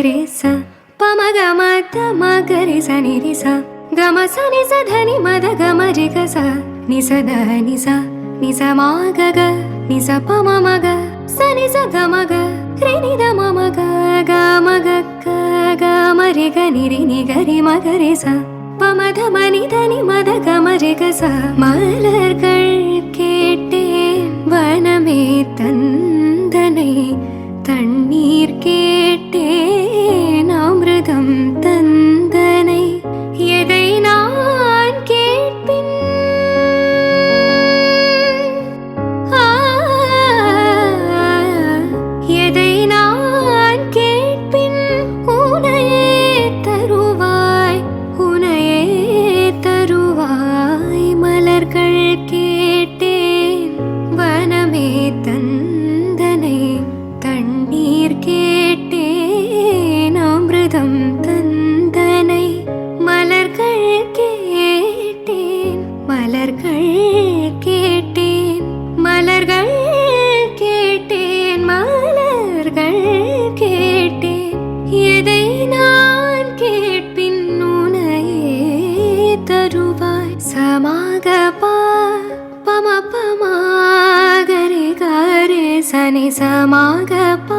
रे सा पम ग म ध म ग रे सा नि रे सा ग म सा नि सा ध नि म ध ग म रे ग सा नि सा ध नि सा म ग ग नि सा प म म ग सा नि सा ग म ग रे नि ध म म ग ग म ग ग ग म रे ग नि ग रे म ग रे सा ப ம த ம நி த நி ம த க ம ரி க ச மலர்கள் கேட்டேன் வனமே தந்தனை தண்ணீர் கேட்டேன் அமிர்தம் தந்தனை எதை நான் கேட்பின் எதை நான் கேட்பின் உனையே தருவாய் உனையே தருவாய் மலர்கள் கேட்டேன் வனமே தந்தனை தண்ணீர் கேட்டேன் அமிர்தம் தந்தனை மலர்கள் கேட்டேன் மலர்கள் கேட்டேன் மலர்கள் கேட்டேன் மலர்கள் கேட்டேன் எதை நான் கேட்பின் உனையே தருவாய் சமாக பா பம பமா கரே கரே சனி சமாக பா